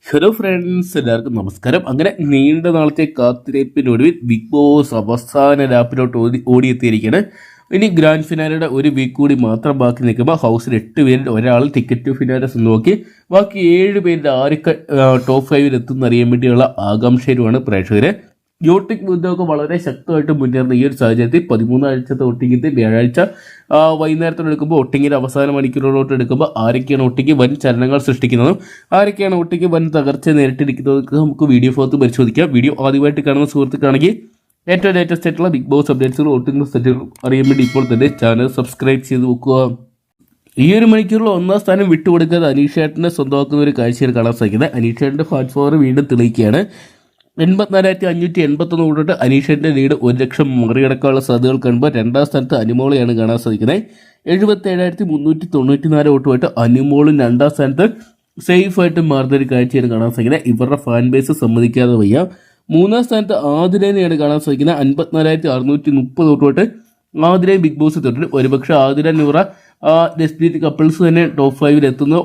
Hello friends, എല്ലാവർക്കും നമസ്കാരം. അങ്ങനെ നീണ്ട നാളത്തെ കാത്തിരിപ്പിനൊടുവിൽ ബിഗ് ബോസ് അവസാന ലാപ്പിലോട്ട് ഓടിയെത്തിയിരിക്കുകയാണ്. ഇനി ഗ്രാൻഡ് ഫിനാലയുടെ ഒരു വീക്ക് കൂടി മാത്രം ബാക്കി നിൽക്കുമ്പോൾ ഹൗസിൽ 8 പേരിൽ ഒരാൾ ടിക്കറ്റ് ടു ഫിനാലെ സ്വന്തമാക്കി. ബാക്കി 7 പേരിൽ ആരൊക്കെ ടോപ്പ് 5 എത്തുന്നറിയാൻ വേണ്ടിയുള്ള ആകാംക്ഷയിലുമാണ് പ്രേക്ഷകർ. യോട്ടിക് ബുദ്ധമൊക്കെ വളരെ ശക്തമായിട്ട് മുന്നേറുന്ന ഈ ഒരു സാഹചര്യത്തിൽ 13 ആഴ്ചത്തെ ഒട്ടിങ്ങിന്റെ വ്യാഴാഴ്ച വൈകുന്നേരത്തോടെ എടുക്കുമ്പോൾ ഒട്ടിങ്ങിന്റെ അവസാന മണിക്കൂറുകളോട്ട് എടുക്കുമ്പോൾ ആരൊക്കെയാണ് ഒട്ടിക്ക് വൻ ചലനങ്ങൾ സൃഷ്ടിക്കുന്നതും ആരൊക്കെയാണ് ഒട്ടിക്ക് വൻ തകർച്ച നേരിട്ടിരിക്കുന്നതൊക്കെ നമുക്ക് വീഡിയോ ഭാഗത്ത് പരിശോധിക്കാം. വീഡിയോ ആദ്യമായിട്ട് കാണുന്ന സുഹൃത്തുക്കാണെങ്കിൽ ഏറ്റവും ലേറ്റസ്റ്റ് ആയിട്ടുള്ള ബിഗ് ബോസ് അപ്ഡേറ്റ്സുകളും ഒട്ടിങ്ങുന്ന സെറ്റുകളും അറിയാൻ വേണ്ടി ഇപ്പോൾ തന്നെ ചാനൽ സബ്സ്ക്രൈബ് ചെയ്ത് വെക്കുക. ഈ ഒരു മണിക്കൂറിൽ 1ാം സ്ഥാനം വിട്ടുകൊടുക്കാതെ അനീഷേട്ടനെ സ്വന്തമാക്കുന്ന ഒരു കാഴ്ചയാണ് കാണാൻ സാധിക്കുന്നത്. അനീഷേട്ടൻ്റെ ഫാസ്റ്റ് ഫോർ വീണ്ടും തെളിയിക്കുകയാണ്. 84,581 തൊട്ട് അനീഷേൻ്റെ ലീഡ് 1 ലക്ഷം മറികടക്കാനുള്ള സാധ്യതകൾ കാണുമ്പോൾ 2ാം സ്ഥാനത്ത് അനുമോളെയാണ് കാണാൻ സാധിക്കുന്നത്. 77,394 വോട്ടുമായിട്ട് അനുമോളും 2ാം സ്ഥാനത്ത് സേഫായിട്ട് മാറുന്ന ഒരു കാഴ്ചയാണ് കാണാൻ സാധിക്കുന്നത്. ഇവരുടെ ഫാൻ ബേസ് സമ്മതിക്കാതെ വയ്യ. 3ാം സ്ഥാനത്ത് ആതിരനെയാണ് കാണാൻ സാധിക്കുന്നത്. 54,630 വോട്ടുമായിട്ട് ആതിരയും ബിഗ് ബോസ് തൊട്ടിട്ട് ഒരുപക്ഷെ ആതിര നൂറ ഡെസ്റ്റിനി കപ്പിൾസ് തന്നെ ടോപ്പ് 5 എത്തുന്നു.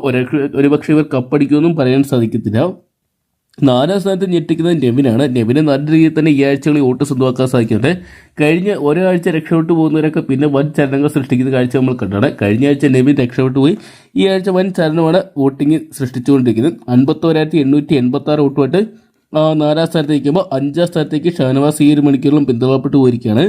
ഒരുപക്ഷെ ഇവർ കപ്പടിക്കുമെന്നും പറയാൻ സാധിക്കത്തില്ല. 4ാം സ്ഥാനത്ത് ഞെട്ടിക്കുന്നത് നെവിനാണ്. നെവിന് നല്ല രീതിയിൽ തന്നെ ഈ ആഴ്ചകളിൽ വോട്ട് സ്വന്തമാക്കാൻ സാധിക്കുന്നുണ്ട്. കഴിഞ്ഞ ഒരാഴ്ച രക്ഷപ്പെട്ടു പോകുന്നവരൊക്കെ പിന്നെ വൻ ചലനങ്ങൾ സൃഷ്ടിക്കുന്ന കാഴ്ച നമ്മൾ കണ്ടാണ്. കഴിഞ്ഞ ആഴ്ച നെവിൻ രക്ഷപ്പെട്ടു പോയി. ഈ ആഴ്ച വൻ ചലനമാണ് വോട്ടിംഗ് സൃഷ്ടിച്ചുകൊണ്ടിരിക്കുന്നത്. 51,886 വോട്ടുമായിട്ട് 4ാം സ്ഥാനത്ത് നിൽക്കുമ്പോൾ 5ാം സ്ഥാനത്തേക്ക് ഷാനവാസ് ഈ ഒരു മണിക്കൂറിലും പിന്തള്ളപ്പെട്ടു പോയിരിക്കുകയാണ്.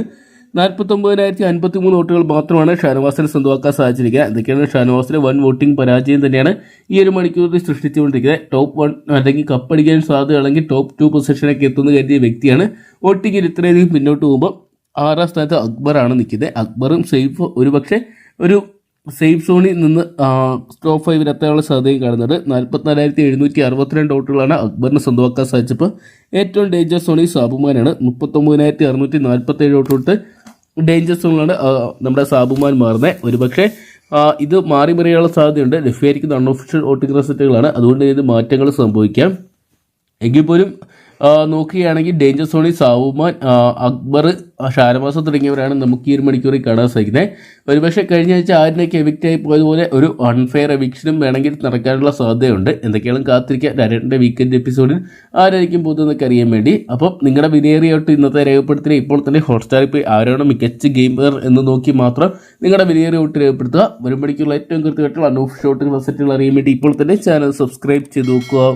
49,053 വോട്ടുകൾ മാത്രമാണ് ഷാനവാസിനെ സ്വന്തമാക്കാൻ സാധിച്ചിരിക്കുന്നത്. എന്തൊക്കെയാണ് ഷാനവാസിന്റെ വൻ വോട്ടിംഗ് പരാജയം തന്നെയാണ് ഈ ഒരു മണിക്കൂറിൽ സൃഷ്ടിച്ചുകൊണ്ടിരിക്കുന്നത്. ടോപ്പ് 1 അല്ലെങ്കിൽ കപ്പടിക്കാൻ സാധ്യതയാണെങ്കിൽ ടോപ്പ് 2 പൊസിഷനൊക്കെ എത്തുന്ന കരുതിയ വ്യക്തിയാണ്. വോട്ടിങ്ങിൽ ഇത്രയധികം പിന്നോട്ട് പോകുമ്പോൾ 6ാം സ്ഥാനത്ത് അക്ബറാണ് നിൽക്കുന്നത്. അക്ബറും സേഫ് ഒരുപക്ഷെ ഒരു സേഫ് സോണിൽ നിന്ന് ടോപ്പ് 5 എത്താനുള്ള സാധ്യതയും കാണുന്നത്. 44,762 വോട്ടുകളാണ് അക്ബറിന് സ്വന്തമാക്കാൻ സാധിച്ചപ്പോൾ ഏറ്റവും ഡേഞ്ചർ സോണിൽ സാബുമാനാണ്. 39,647 വോട്ട് കൊടുത്ത് ഡേഞ്ചർ സോണിലാണ് നമ്മുടെ സാബുമാൻ മാറുന്നത്. ഒരുപക്ഷെ ഇത് മാറി മറിയാനുള്ള സാധ്യതയുണ്ട്. ലഭ്യമായിരിക്കുന്ന അൺഒഫീഷ്യൽ വോട്ടിംഗ് റിസൾട്ടുകളാണ്, അതുകൊണ്ട് ഇത് മാറ്റങ്ങൾ സംഭവിക്കാം. എങ്കിൽ പോലും നോക്കുകയാണെങ്കിൽ ഡേഞ്ചർ സോണിൽ സാബുമാൻ, അക്ബർ, ഷാനവാസ് തുടങ്ങിയവരാണ് നമുക്ക് ഈ ഒരു മണിക്കൂറിൽ കാണാൻ സാധിക്കുന്നത്. ഒരുപക്ഷെ കഴിഞ്ഞ ആഴ്ച ആരിനൊക്കെ എവിക്റ്റായി പോയതുപോലെ ഒരു അൺഫെയർ എവിക്ഷനും വേണമെങ്കിൽ നടക്കാനുള്ള സാധ്യതയുണ്ട്. എന്തൊക്കെയാണ് കാത്തിരിക്കുക രണ്ടേ വീക്കെൻഡ് എപ്പിസോഡിൽ ആരായിരിക്കും പോകുന്നതെന്നൊക്കെ അറിയാൻ വേണ്ടി. അപ്പം നിങ്ങളുടെ വിലയേറിയോട്ട് ഇന്നത്തെ രേഖപ്പെടുത്തിയ ഇപ്പോൾ തന്നെ ഹോട്ട്സ്റ്റാറിൽ പോയി ആരാണ് മികച്ച ഗെയിമർ എന്ന് നോക്കി മാത്രം നിങ്ങളുടെ വിലയേറിയ വോട്ട് രേഖപ്പെടുത്തുക. ഒരു മണിക്കൂറിൽ ഏറ്റവും കൃത്യമായിട്ടുള്ള അൺഒഫീഷ്യൽ വോട്ടിംഗ് റിസൾട്ടുകൾ അറിയാൻ വേണ്ടി ഇപ്പോൾ തന്നെ ചാനൽ സബ്സ്ക്രൈബ് ചെയ്ത് നോക്കുക.